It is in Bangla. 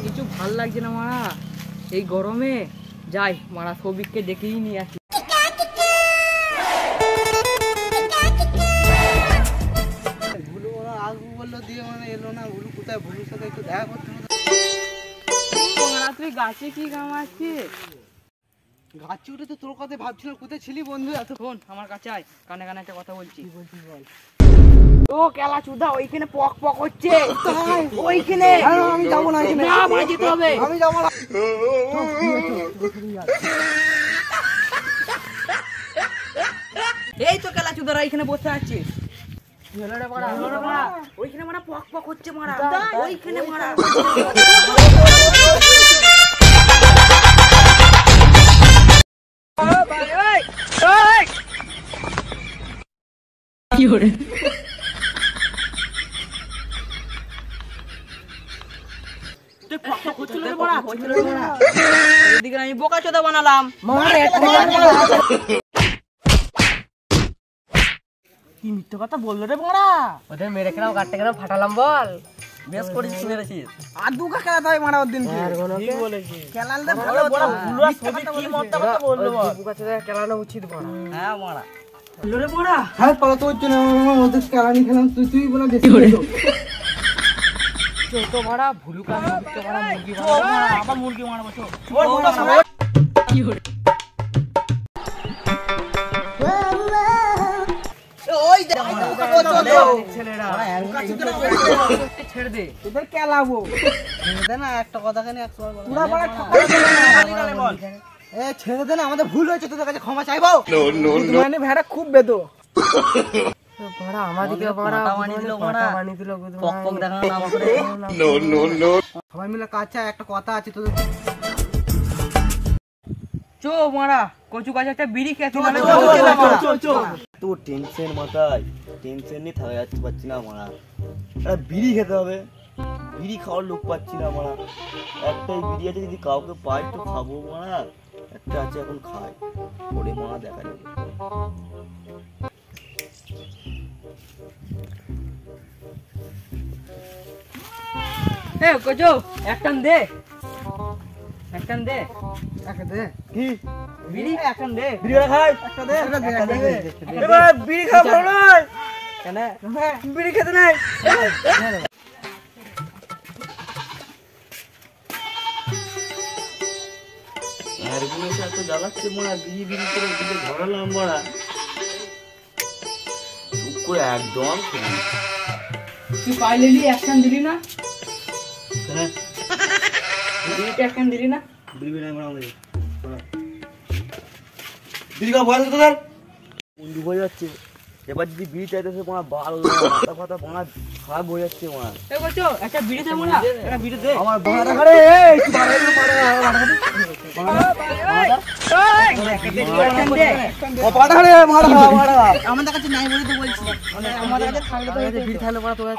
কিছু ভাল লাগছে না মারা, এই গরমে। যাই মারা সৌভিককে দেখেই নিয়ে আসি। ভুলু ওরা আসবো বললো দিয়ে মানে এলো না। ভুলু কোথায়? ভুলুর সাথে একটু দেখা করতে হবে। মারা তুই গাছে কি কামাচ্ছি? গাছে উঠে তো তোর কথা ভাবছিলাম, কোথায় ছিলি বন্ধু এতক্ষণ? আমার কাছে আয়, কানে কানে একটা কথা বলছি। কি বলছিস বল? ও কেলা চুদা, ওইখানে পক পক হচ্ছে ওইখানে। আমি যাবো না, না মারা যেতে হবে। আমি যাবো না। এই তো কেলা চুদারা এখানে বসে আছে। ওইখানে মারা পক পক হচ্ছে মারা, ওইখানে মারা। কি করে এদিকে আমি বোকা চোদা বানালাম। কি মিথ্যে কথা বললো রে বড়া? ওদের মেরে কেন কাটতে কেন ফাটালাম বল? বেশ করেছিস, মেরেছিস। আর দুকা খেলাতে হয় মারা ওর দিন কি বলেছিস? খেলালে ভালো বড় ভুলুয়া ছবি কি মতটা কথা বললো বল? বোকা চোদা খেলানো উচিত বড়। হ্যাঁ মারা বললো রে বড়া। হ্যাঁ পালা তো হচ্ছে না, ওদের কেলানি খেলাম। তুই বলে বেশি তো মারা ভুলু কান মুরগি মারা, আবার মুরগি মারবো। কি হলো? ছেড়ে দে, তোদের কেলাবো না। একটা কথা খানি ছেড়ে দে না, আমাদের ভুল হয়েছে, তোদের কাছে ক্ষমা চাইবো। মানে ভেড়া খুব বেদো সবাই মিলে কাছে একটা কথা আছে তোদের। চো মারা কচু গাছে একটা বিড়ি খেতে। তোর টেনশন মাথায়, টেনশন নিয়ে থাকা যাচ্ছে পাচ্ছি না মারা। একটা বিড়ি খেতে হবে, বিড়ি খাওয়ার লোক পাচ্ছি না মারা। একটাই বিড়ি আছে, যদি কাউকে পাই তো খাবো মারা। একটা আছে এখন খাই, পরে মারা দেখা যাবে। এ কচু একটান দে, একটান দে। কি বিড়ি একটান দে। বিড়ি খাই, একটা দে। এবার বিড়ি খাবো না কেন? বিড়ি খেতে নাই। এরকম এত জ্বালাচ্ছে মারা, বিড়ি বিড়ি করে দিকে ধরালাম মারা। চুপ করে একদম তুই পাইলি একটান দিলি না? বিড়িটা একটান দিলি না? বিড়ি নাই মারা। আমাদের বিড়ি খাওয়া বয়স তোদের বন্ধু হয়ে যাচ্ছে। এবার যদি বিড়ি চাইতেছে মারা, বাল মাথা ফাতা মারা খারাপ হয়ে যাচ্ছে মারা। এ কচু একটা বিড়ি দে মারা, একটা বিড়ি দে। আমার বাড়া করে আমাদের কাছে নাই বলে তো বলছি, আমাদের কাছে থাকলে তো বিড়ি খাইলে মারা তোরা